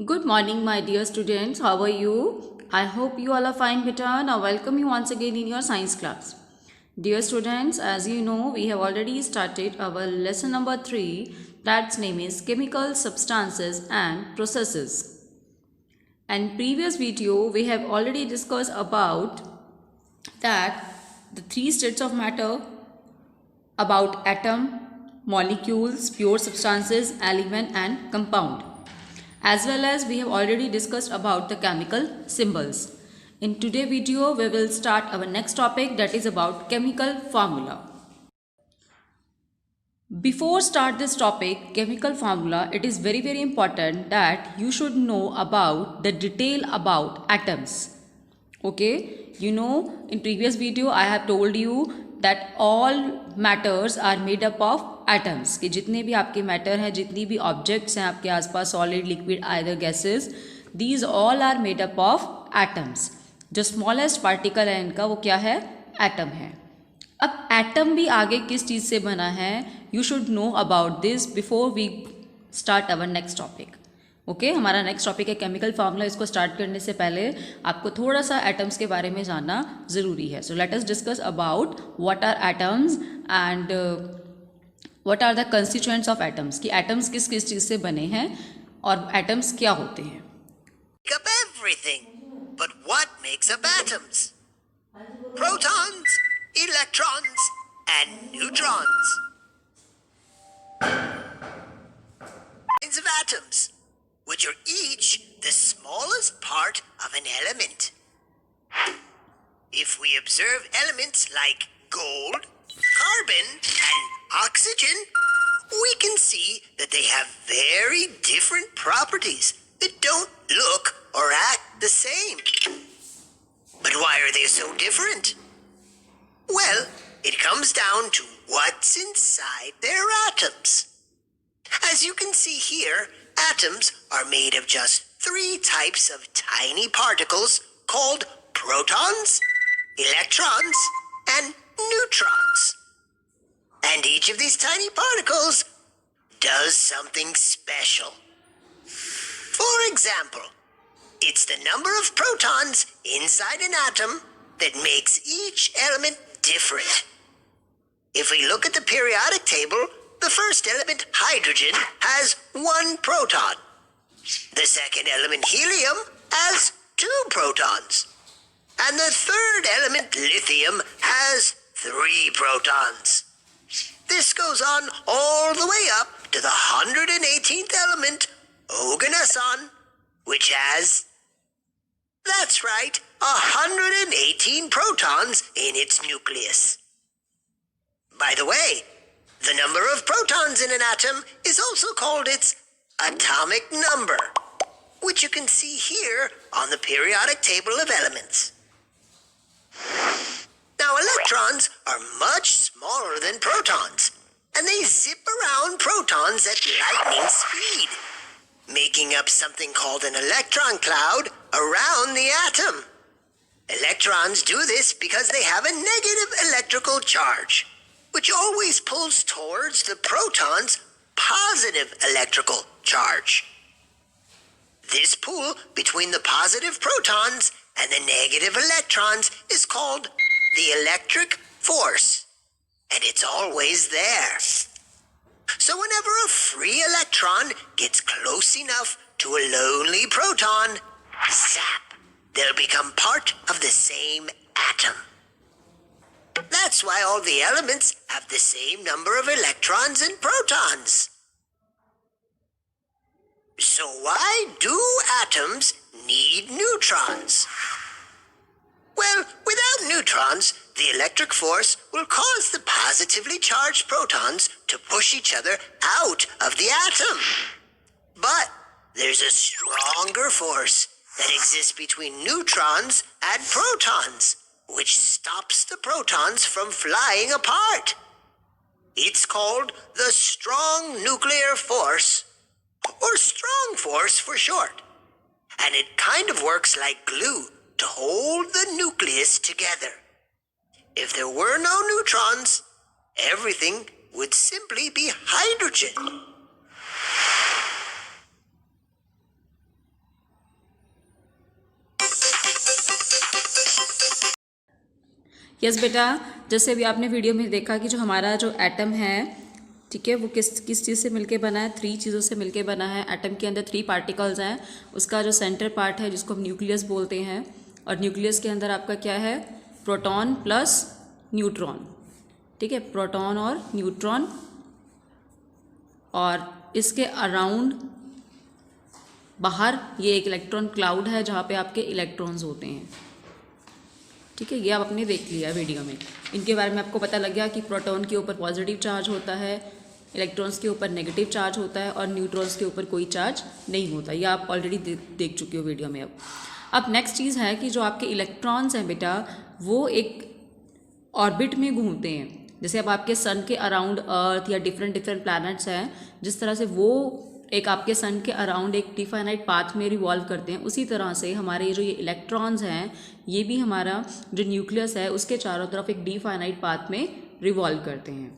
Good morning, my dear students. How are you? I hope you all are fine, beta. Now, welcome you once again in your science class. Dear students, as you know, we have already started our lesson number 3. That's name is Chemical Substances and Processes. And previous video, we have already discussed about that the three states of matter, about atom, molecules, pure substances, element and compound. As well as we have already discussed about the chemical symbols. In today's video, we will start our next topic, that is about chemical formula. Before start this topic, chemical formula, it is very important that you should know about the detail about atoms. Okay, you know, in previous video I have told you that all matters are made up of atoms, कि जितने भी आपके matter हैं, जितनी भी objects हैं आपके आसपास, solid, liquid, either gases, these all are made up of atoms. जो smallest particle है इनका वो क्या है? atom है. अब एटम भी आगे किस चीज़ से बना है, you should know about this before we start our next topic. Okay, हमारा नेक्स्ट टॉपिक है केमिकल फार्मूला. इसको स्टार्ट करने से पहले आपको थोड़ा सा एटम्स के बारे में जानना ज़रूरी है. So let us discuss about what are atoms and what are the constituents of atoms, कि एटम्स किस किस चीज़ से बने हैं और एटम्स क्या होते हैं. Up everything. But what makes up atoms? Protons, electrons, and neutrons. Kinds of atoms, which are each the smallest part of an element. If we observe elements like gold, carbon, and oxygen, we can see that they have very different properties that don't look or act the same. But why are they so different? Well, it comes down to what's inside their atoms. As you can see here, atoms are made of just 3 types of tiny particles called protons, electrons, and neutrons. And each of these tiny particles does something special. For example, it's the number of protons inside an atom that makes each element different. If we look at the periodic table, the first element, hydrogen, has 1 proton. The second element, helium, has 2 protons. And the third element, lithium, has 3 protons. This goes on all the way up to the 118th element, oganesson, which has, that's right, 118 protons in its nucleus. By the way, the number of protons in an atom is also called its atomic number, which you can see here on the periodic table of elements. Now, electrons are much smaller than protons, and they zip around protons at lightning speed, making up something called an electron cloud around the atom. Electrons do this because they have a negative electrical charge, which always pulls towards the proton's positive electrical charge. This pull between the positive protons and the negative electrons is called the electric force, and it's always there. So whenever a free electron gets close enough to a lonely proton, zap, they'll become part of the same atom. That's why all the elements have the same number of electrons and protons. So why do atoms need neutrons? Well, without neutrons, the electric force will cause the positively charged protons to push each other out of the atom. But there's a stronger force that exists between neutrons and protons, which stops the protons from flying apart. It's called the strong nuclear force, or strong force for short. And it kind of works like glue to hold the nucleus together. If there were no neutrons, everything would simply be hydrogen. Yes बेटा, जैसे अभी आपने video में देखा कि जो हमारा जो एटम है, ठीक है, वो किस चीज़ से मिलके बना है, 3 चीज़ों से मिलके बना है। एटम के अंदर 3 पार्टिकल्स हैं। उसका जो सेंटर पार्ट है जिसको हम न्यूक्लियस बोलते हैं, और न्यूक्लियस के अंदर आपका क्या है, प्रोटॉन प्लस न्यूट्रॉन, ठीक है, प्रोटॉन और न्यूट्रॉन, और इसके अराउंड बाहर ये एक इलेक्ट्रॉन क्लाउड है जहाँ पे आपके इलेक्ट्रॉन्स होते हैं, ठीक है। ये आप आपने देख लिया वीडियो में। इनके बारे में आपको पता लग गया कि प्रोटॉन के ऊपर पॉजिटिव चार्ज होता है, इलेक्ट्रॉन्स के ऊपर नेगेटिव चार्ज होता है, और न्यूट्रॉन्स के ऊपर कोई चार्ज नहीं होता। ये आप ऑलरेडी देख चुके हो वीडियो में। अब नेक्स्ट चीज़ है कि जो आपके इलेक्ट्रॉन्स हैं बेटा, वो एक ऑर्बिट में घूमते हैं। जैसे अब आपके सन के अराउंड अर्थ या डिफरेंट प्लैनेट्स हैं, जिस तरह से वो एक आपके सन के अराउंड एक डिफाइनाइट पाथ में रिवॉल्व करते हैं, उसी तरह से हमारे जो ये इलेक्ट्रॉन्स हैं, ये भी हमारा जो न्यूक्लियस है उसके चारों तरफ एक डिफाइनाइट पाथ में रिवॉल्व करते हैं,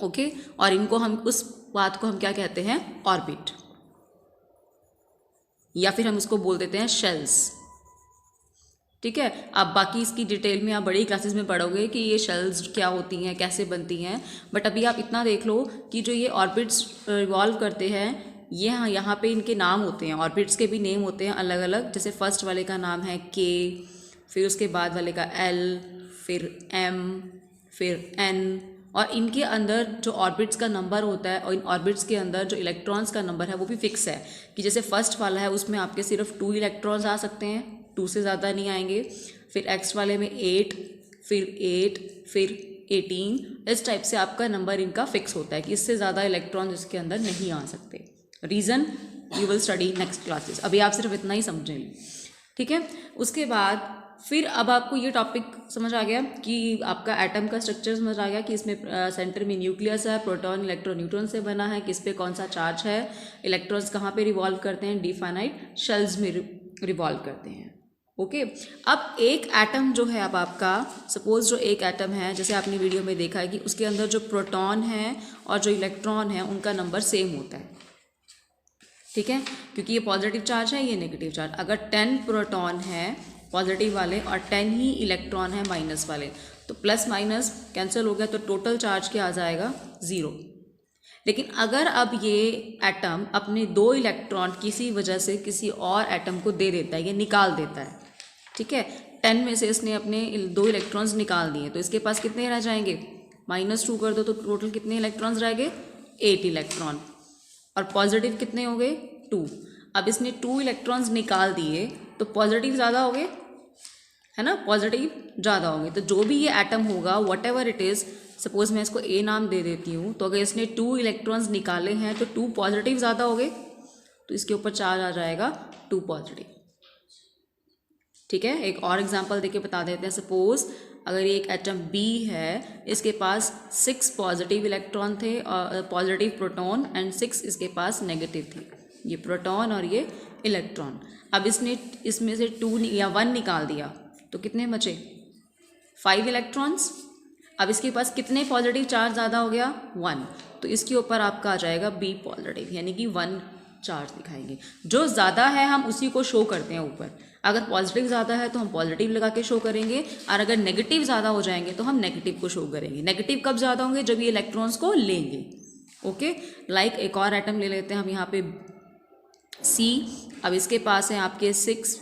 ओके। और इनको हम, उस पाथ को हम क्या कहते हैं, ऑर्बिट, या फिर हम उसको बोल देते हैं शेल्स, ठीक है। अब बाकी इसकी डिटेल में आप बड़ी क्लासेस में पढ़ोगे कि ये शेल्स क्या होती हैं, कैसे बनती हैं, बट अभी आप इतना देख लो कि जो ये ऑर्बिट्स रिवॉल्व करते हैं, ये यहाँ पे इनके नाम होते हैं, ऑर्बिट्स के भी नेम होते हैं अलग अलग। जैसे फर्स्ट वाले का नाम है के, फिर उसके बाद वाले का एल, फिर एम, फिर एन, और इनके अंदर जो ऑर्बिट्स का नंबर होता है, और इन ऑर्बिट्स के अंदर जो इलेक्ट्रॉन्स का नंबर है वो भी फिक्स है कि जैसे फर्स्ट वाला है उसमें आपके सिर्फ 2 इलेक्ट्रॉन्स आ सकते हैं, 2 से ज़्यादा नहीं आएंगे। फिर एक्स वाले में 8, फिर 18, इस टाइप से आपका नंबर इनका फिक्स होता है कि इससे ज़्यादा इलेक्ट्रॉन इसके अंदर नहीं आ सकते। Reason you will study next classes, अभी आप सिर्फ इतना ही समझेंगे, ठीक है। उसके बाद फिर अब आपको ये टॉपिक समझ आ गया कि आपका एटम का स्ट्रक्चर समझ आ गया कि इसमें सेंटर में न्यूक्लियस है, प्रोटॉन इलेक्ट्रॉन न्यूट्रॉन से बना है, किस पे कौन सा चार्ज है, इलेक्ट्रॉन्स कहाँ पे रिवॉल्व करते हैं, डिफाइनाइट शेल्स में रिवॉल्व करते हैं, ओके। अब एक एटम जो है, अब आपका सपोज जो एक एटम है, जैसे आपने वीडियो में देखा है कि उसके अंदर जो प्रोटॉन है और जो इलेक्ट्रॉन है उनका नंबर सेम होता है, ठीक है, क्योंकि ये पॉजिटिव चार्ज है, ये नेगेटिव चार्ज। अगर 10 प्रोटॉन है पॉजिटिव वाले और 10 ही इलेक्ट्रॉन है माइनस वाले, तो प्लस माइनस कैंसिल हो गया, तो टोटल चार्ज क्या आ जाएगा, 0। लेकिन अगर अब ये एटम अपने 2 इलेक्ट्रॉन किसी वजह से किसी और एटम को दे देता है या निकाल देता है, ठीक है, 10 में से इसने अपने 2 इलेक्ट्रॉन्स निकाल दिए, तो इसके पास कितने रह जाएंगे, -2 कर दो तो टोटल कितने इलेक्ट्रॉन्स रह गए, 8 इलेक्ट्रॉन, और पॉजिटिव कितने हो गए, 2। अब इसने 2 इलेक्ट्रॉन्स निकाल दिए तो पॉजिटिव ज़्यादा हो गए, है ना, पॉजिटिव ज़्यादा होंगे। तो जो भी ये एटम होगा, what ever it is, suppose मैं इसको ए नाम दे देती हूँ, तो अगर इसने 2 इलेक्ट्रॉन्स निकाले हैं तो 2 पॉजिटिव ज़्यादा हो गए, तो इसके ऊपर चार्ज आ जाएगा 2 पॉजिटिव, ठीक है। एक और एग्जांपल देके बता देते हैं। सपोज अगर ये एक एटम बी है, इसके पास 6 पॉजिटिव इलेक्ट्रॉन थे, पॉजिटिव प्रोटॉन, एंड 6 इसके पास नेगेटिव थे, ये प्रोटॉन और ये इलेक्ट्रॉन। अब इसने इसमें से 2 या 1 निकाल दिया, तो कितने बचे, 5 इलेक्ट्रॉन्स। अब इसके पास कितने पॉजिटिव चार्ज ज़्यादा हो गया, 1, तो इसके ऊपर आपका आ जाएगा बी पॉजिटिव, यानी कि 1 चार्ज दिखाएंगे। जो ज़्यादा है हम उसी को शो करते हैं ऊपर। अगर पॉजिटिव ज़्यादा है तो हम पॉजिटिव लगा के शो करेंगे, और अगर नेगेटिव ज़्यादा हो जाएंगे तो हम नेगेटिव को शो करेंगे। नेगेटिव कब ज़्यादा होंगे, जब ये इलेक्ट्रॉन्स को लेंगे, ओके। लाइक एक और एटम ले लेते हैं हम यहाँ पे सी। अब इसके पास है आपके 6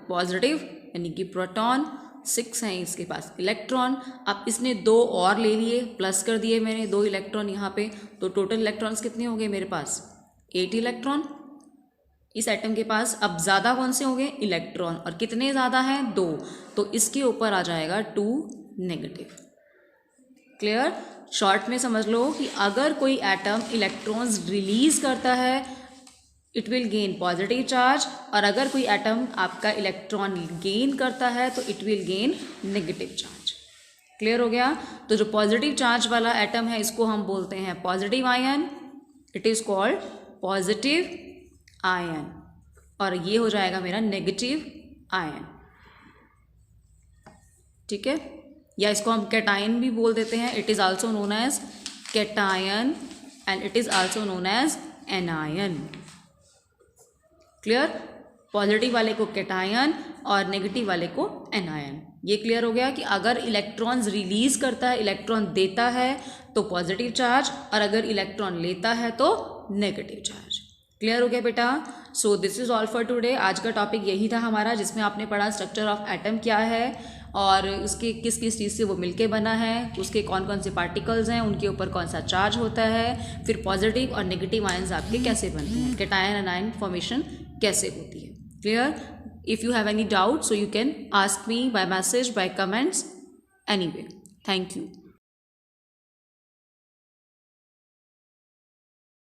पॉजिटिव, यानी कि प्रोटॉन, 6 हैं इसके पास इलेक्ट्रॉन। अब इसने 2 और ले लिए, प्लस कर दिए मैंने 2 इलेक्ट्रॉन यहाँ पे, तो टोटल इलेक्ट्रॉन्स कितने हो गए मेरे पास, 8 इलेक्ट्रॉन। इस एटम के पास अब ज़्यादा कौन से होंगे, इलेक्ट्रॉन, और कितने ज़्यादा हैं, 2, तो इसके ऊपर आ जाएगा 2 नेगेटिव। क्लियर। शॉर्ट में समझ लो कि अगर कोई एटम इलेक्ट्रॉन्स रिलीज करता है, it will gain positive charge, और अगर कोई एटम आपका इलेक्ट्रॉन गेन करता है तो it will gain negative charge. Clear हो गया। तो जो पॉजिटिव चार्ज वाला एटम है इसको हम बोलते हैं positive ion, it is called positive ion, और ये हो जाएगा मेरा नेगेटिव आयन, ठीक है। या इसको हम कैटायन भी बोल देते हैं, it is also known as cation and it is also known as anion. Clear. Positive वाले को कैटायन और नेगेटिव वाले को एनायन। ये क्लियर हो गया कि अगर इलेक्ट्रॉन्स रिलीज करता है, इलेक्ट्रॉन देता है तो पॉजिटिव चार्ज, और अगर इलेक्ट्रॉन लेता है तो नेगेटिव चार्ज। क्लियर हो गया बेटा? So this is all for today. आज का टॉपिक यही था हमारा, जिसमें आपने पढ़ा स्ट्रक्चर ऑफ एटम क्या है और उसके किस किस चीज़ से वो मिलके बना है, उसके कौन कौन से पार्टिकल्स हैं, उनके ऊपर कौन सा चार्ज होता है, फिर पॉजिटिव और नेगेटिव आयंस आपके कैसे बनते हैं, कैटायन एनायन फॉर्मेशन कैसे होती है। Clear? If you have any doubt, so you can ask me by message, by comments, anyway. Thank you.